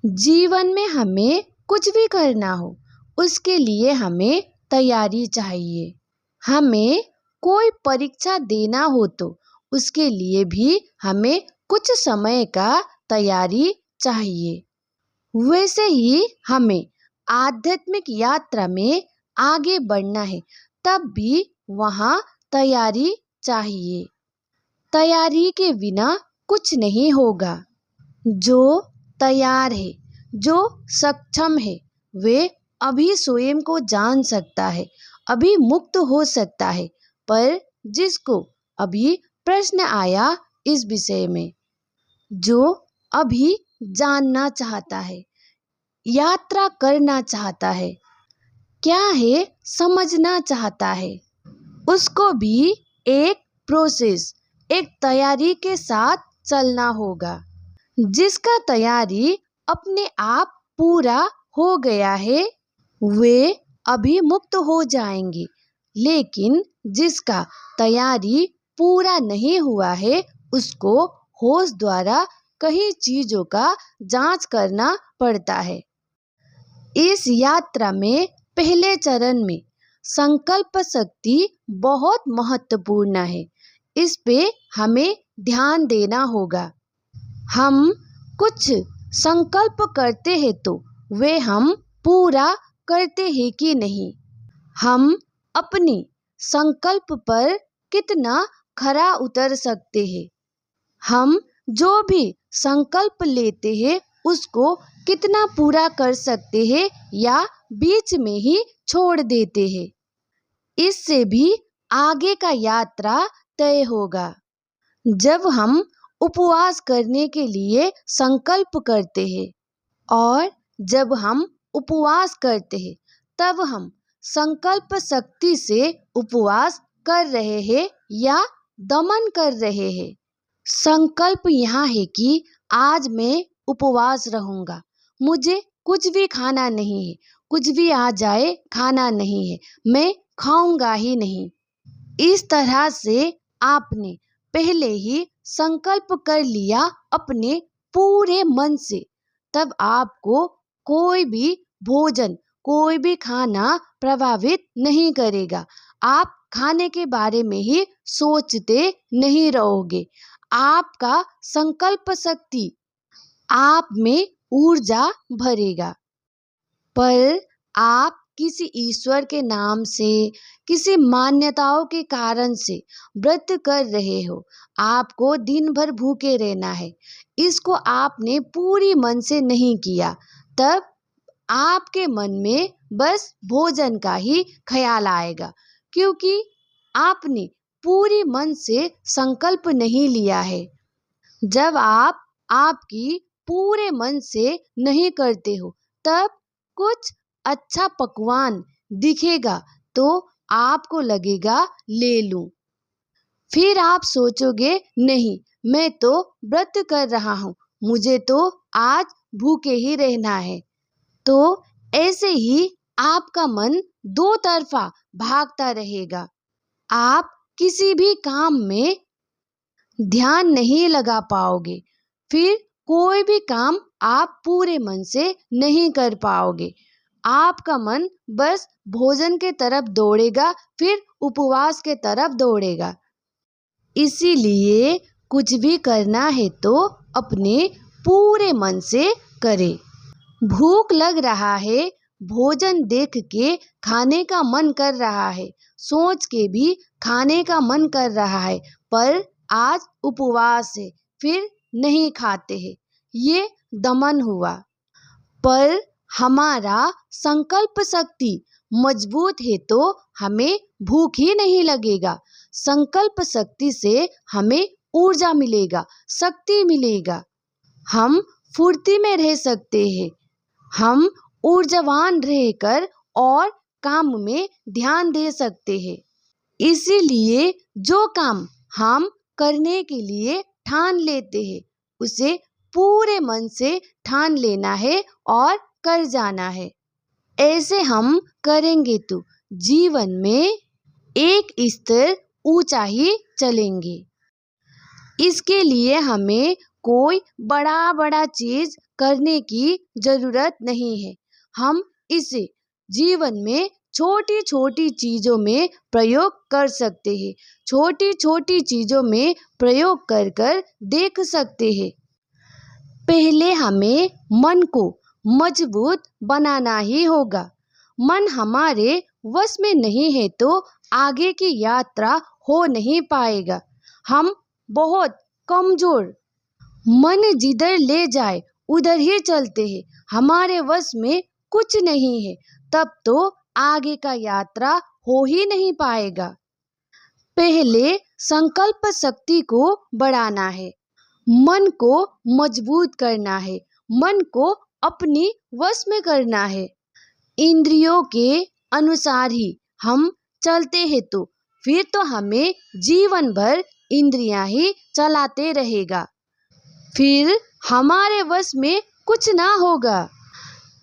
जीवन में हमें कुछ भी करना हो, उसके लिए हमें तैयारी चाहिए। हमें कोई परीक्षा देना हो तो उसके लिए भी हमें कुछ समय का तैयारी चाहिए। वैसे ही हमें आध्यात्मिक यात्रा में आगे बढ़ना है, तब भी वहाँ तैयारी चाहिए। तैयारी के बिना कुछ नहीं होगा। जो तैयार है, जो सक्षम है, वे अभी स्वयं को जान सकता है, अभी मुक्त हो सकता है। पर जिसको अभी प्रश्न आया इस विषय में, जो अभी जानना चाहता है, यात्रा करना चाहता है, क्या है समझना चाहता है, उसको भी एक प्रोसेस, एक तैयारी के साथ चलना होगा। जिसका तैयारी अपने आप पूरा हो गया है, वे अभी मुक्त हो जाएंगे। लेकिन जिसका तैयारी पूरा नहीं हुआ है, उसको होश द्वारा कई चीजों का जांच करना पड़ता है। इस यात्रा में पहले चरण में संकल्प शक्ति बहुत महत्वपूर्ण है। इस पे हमें ध्यान देना होगा। हम कुछ संकल्प करते हैं तो वे हम पूरा करते हैं कि नहीं, हम अपनी संकल्प पर कितना खरा उतर सकते हैं, हम जो भी संकल्प लेते हैं उसको कितना पूरा कर सकते हैं या बीच में ही छोड़ देते हैं। इससे भी आगे का यात्रा तय होगा। जब हम उपवास करने के लिए संकल्प करते हैं और जब हम उपवास करते हैं, तब हम संकल्प शक्ति से उपवास कर रहे हैं या दमन कर रहे हैं। संकल्प यहाँ है कि आज मैं उपवास रहूंगा, मुझे कुछ भी खाना नहीं है, कुछ भी आ जाए खाना नहीं है, मैं खाऊंगा ही नहीं। इस तरह से आपने पहले ही संकल्प कर लिया अपने पूरे मन से, तब आपको कोई भी भोजन, कोई भी खाना प्रभावित नहीं करेगा। आप खाने के बारे में ही सोचते नहीं रहोगे। आपका संकल्प शक्ति आप में ऊर्जा भरेगा। पर आप किसी ईश्वर के नाम से, किसी मान्यताओं के कारण से व्रत कर रहे हो, आपको दिन भर भूखे रहना है, इसको आपने पूरी मन से नहीं किया, तब आपके मन में बस भोजन का ही ख्याल आएगा, क्योंकि आपने पूरी मन से संकल्प नहीं लिया है। जब आप आपकी पूरे मन से नहीं करते हो, तब कुछ अच्छा पकवान दिखेगा तो आपको लगेगा ले लूं। फिर आप सोचोगे नहीं, मैं तो व्रत कर रहा हूँ, मुझे तो आज भूखे ही रहना है। तो ऐसे ही आपका मन दो तरफा भागता रहेगा। आप किसी भी काम में ध्यान नहीं लगा पाओगे, फिर कोई भी काम आप पूरे मन से नहीं कर पाओगे। आपका मन बस भोजन के तरफ दौड़ेगा, फिर उपवास के तरफ दौड़ेगा। इसीलिए कुछ भी करना है तो अपने पूरे मन से करें। भूख लग रहा है, भोजन देख के खाने का मन कर रहा है, सोच के भी खाने का मन कर रहा है, पर आज उपवास है, फिर नहीं खाते हैं, ये दमन हुआ। पर हमारा संकल्प शक्ति मजबूत है तो हमें भूख ही नहीं लगेगा। संकल्प शक्ति से हमें ऊर्जा मिलेगा, शक्ति मिलेगा, हम फुर्ती में रह सकते हैं, हम ऊर्जावान रहकर और काम में ध्यान दे सकते हैं। इसीलिए जो काम हम करने के लिए ठान लेते हैं, उसे पूरे मन से ठान लेना है और कर जाना है। ऐसे हम करेंगे तो जीवन में एक स्तर ऊंचा ही चलेंगे। इसके लिए हमें कोई बड़ा बड़ा चीज करने की जरूरत नहीं है। हम इसे जीवन में छोटी छोटी चीजों में प्रयोग कर सकते हैं। छोटी छोटी चीजों में प्रयोग कर कर देख सकते हैं। पहले हमें मन को मजबूत बनाना ही होगा। मन हमारे वश में नहीं है तो आगे की यात्रा हो नहीं पाएगा। हम बहुत कमजोर, मन जिधर ले जाए उधर ही चलते हैं। हमारे वश में कुछ नहीं है, तब तो आगे का यात्रा हो ही नहीं पाएगा। पहले संकल्प शक्ति को बढ़ाना है, मन को मजबूत करना है, मन को अपनी वश में करना है। इंद्रियों के अनुसार ही हम चलते हैं तो फिर तो हमें जीवन भर इंद्रियां ही चलाते रहेगा। फिर हमारे वश में कुछ ना होगा।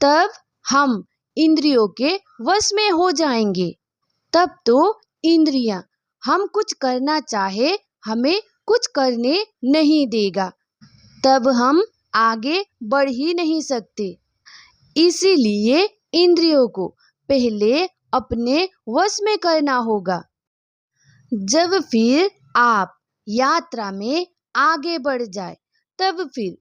तब हम इंद्रियों के वश में हो जाएंगे। तब तो इंद्रियां हम कुछ करना चाहे हमें कुछ करने नहीं देगा। तब हम आगे बढ़ ही नहीं सकते। इसीलिए इंद्रियों को पहले अपने वश में करना होगा। जब फिर आप यात्रा में आगे बढ़ जाए तब फिर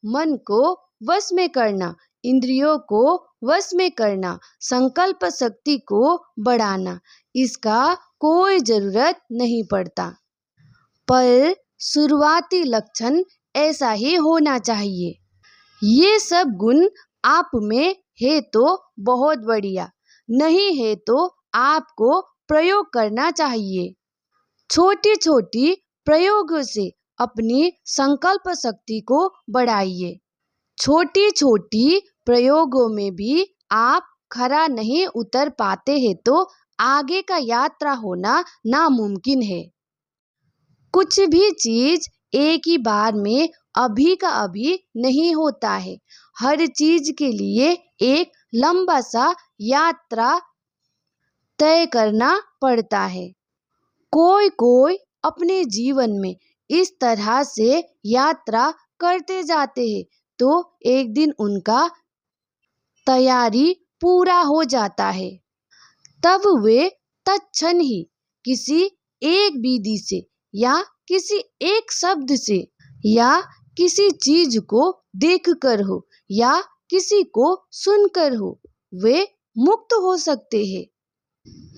मन को वश में करना, इंद्रियों को वश में करना, संकल्प शक्ति को बढ़ाना, इसका कोई जरूरत नहीं पड़ता। पर शुरुआती लक्षण ऐसा ही होना चाहिए। ये सब गुण आप में है तो बहुत बढ़िया, नहीं है तो आपको प्रयोग करना चाहिए। छोटी छोटी प्रयोगों से अपनी संकल्प शक्ति को बढ़ाइए। छोटी छोटी प्रयोगों में भी आप खरा नहीं उतर पाते हैं तो आगे का यात्रा होना नामुमकिन है। कुछ भी चीज एक ही बार में अभी का अभी नहीं होता है। हर चीज के लिए एक लंबा सा यात्रा तय करना पड़ता है। कोई कोई अपने जीवन में इस तरह से यात्रा करते जाते हैं तो एक दिन उनका तैयारी पूरा हो जाता है। तब वे तत्क्षण ही किसी एक विधि से या किसी एक शब्द से या किसी चीज को देखकर हो या किसी को सुनकर हो वे मुक्त हो सकते हैं।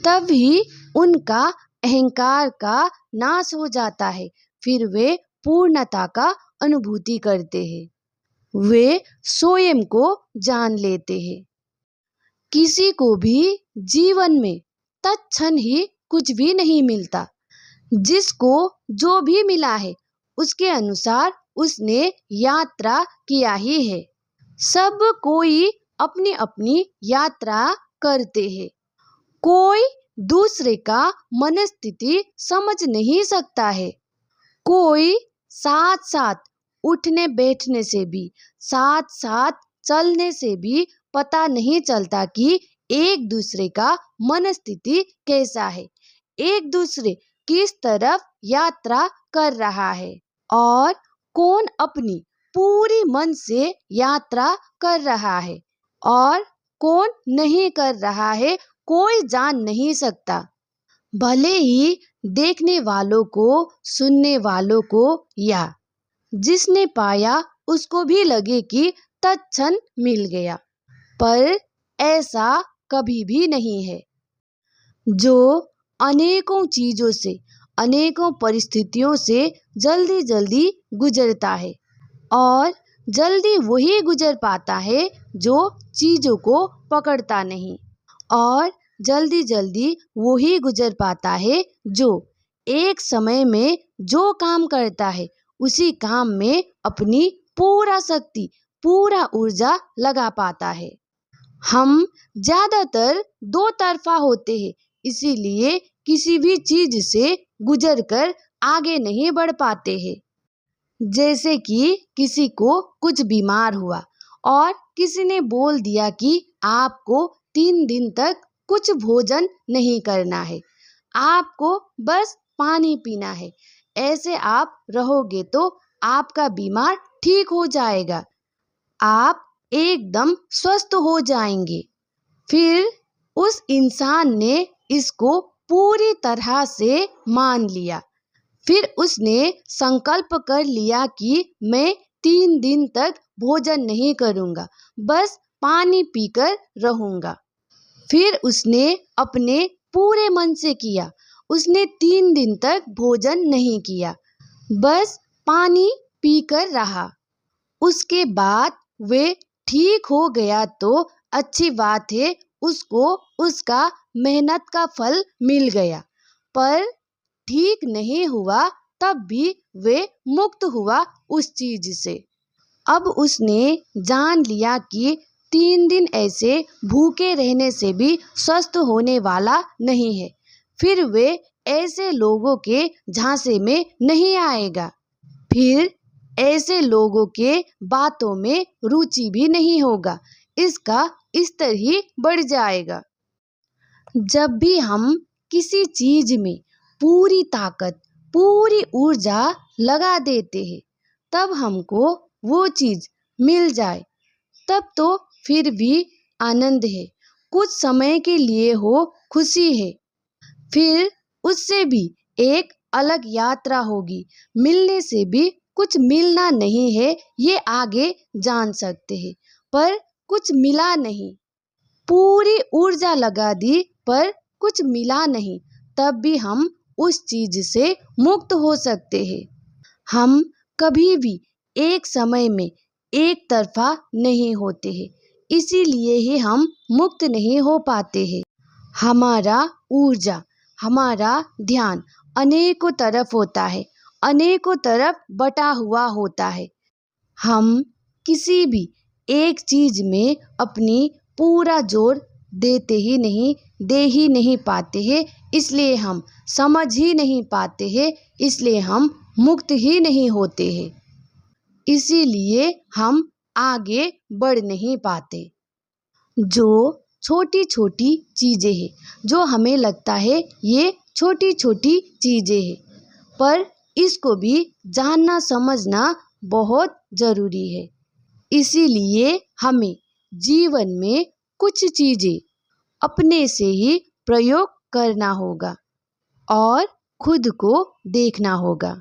तभी उनका अहंकार का नाश हो जाता है। फिर वे पूर्णता का अनुभूति करते हैं। वे स्वयं को जान लेते हैं। किसी को भी जीवन में तत्क्षण ही कुछ भी नहीं मिलता। जिसको जो भी मिला है उसके अनुसार उसने यात्रा किया ही है। सब कोई अपनी अपनी यात्रा करते हैं। कोई दूसरे का मनस्थिति समझ नहीं सकता है। कोई साथ साथ उठने बैठने से भी, साथ साथ चलने से भी पता नहीं चलता कि एक दूसरे का मनस्थिति कैसा है, एक दूसरे किस तरफ यात्रा कर रहा है और कौन अपनी पूरी मन से यात्रा कर रहा है और कौन नहीं कर रहा है, कोई जान नहीं सकता। भले ही देखने वालों को, सुनने वालों को या जिसने पाया उसको भी लगे कि तत्क्षण मिल गया, पर ऐसा कभी भी नहीं है। जो अनेकों चीजों से, अनेकों परिस्थितियों से जल्दी जल्दी गुजरता है और जल्दी वही गुजर पाता है जो चीजों को पकड़ता नहीं, और जल्दी जल्दी वही गुजर पाता है जो एक समय में जो काम करता है उसी काम में अपनी पूरा शक्ति, पूरा ऊर्जा लगा पाता है। हम ज्यादातर दो तरफा होते हैं, इसीलिए किसी भी चीज से गुजरकर आगे नहीं बढ़ पाते हैं। जैसे कि किसी को कुछ बीमार हुआ और किसी ने बोल दिया कि आपको 3 दिन तक कुछ भोजन नहीं करना है, आपको बस पानी पीना है। ऐसे आप रहोगे तो आपका बीमार ठीक हो जाएगा। आप एकदम स्वस्थ हो जाएंगे। फिर उस इंसान ने इसको पूरी तरह से मान लिया। फिर उसने संकल्प कर लिया कि मैं 3 दिन तक भोजन नहीं करूँगा, बस पानी पीकर रहूँगा। फिर उसने अपने पूरे मन से किया। उसने 3 दिन तक भोजन नहीं किया, बस पानी पीकर रहा। उसके बाद वे ठीक हो गया तो अच्छी बात है, उसको उसका मेहनत का फल मिल गया। पर ठीक नहीं हुआ तब भी वे मुक्त हुआ उस चीज से। अब उसने जान लिया कि 3 दिन ऐसे भूखे रहने से भी स्वस्थ होने वाला नहीं है। फिर वे ऐसे लोगों के झांसे में नहीं आएगा। फिर ऐसे लोगों के बातों में रुचि भी नहीं होगा। इसका स्तर ही बढ़ जाएगा। जब भी हम किसी चीज में पूरी ताकत, पूरी ऊर्जा लगा देते हैं, तब हमको वो चीज मिल जाए, तब तो फिर भी आनंद है। कुछ समय के लिए हो खुशी है, फिर उससे भी एक अलग यात्रा होगी। मिलने से भी कुछ मिलना नहीं है, ये आगे जान सकते हैं। पर कुछ मिला नहीं, पूरी ऊर्जा लगा दी पर कुछ मिला नहीं, तब भी हम उस चीज से मुक्त हो सकते हैं। हम कभी भी एक समय में एक तरफा नहीं होते हैं, इसीलिए ही हम मुक्त नहीं हो पाते हैं। हमारा ऊर्जा, हमारा ध्यान अनेकों तरफ होता है, अनेकों तरफ बटा हुआ होता है। हम किसी भी एक चीज में अपनी पूरा जोर दे ही नहीं पाते हैं, इसलिए हम समझ ही नहीं पाते हैं, इसलिए हम मुक्त ही नहीं होते हैं। इसीलिए हम आगे बढ़ नहीं पाते। जो छोटी छोटी चीज़ें हैं, जो हमें लगता है ये छोटी छोटी चीज़ें हैं, पर इसको भी जानना समझना बहुत ज़रूरी है। इसीलिए हमें जीवन में कुछ चीज़ें अपने से ही प्रयोग करना होगा और खुद को देखना होगा।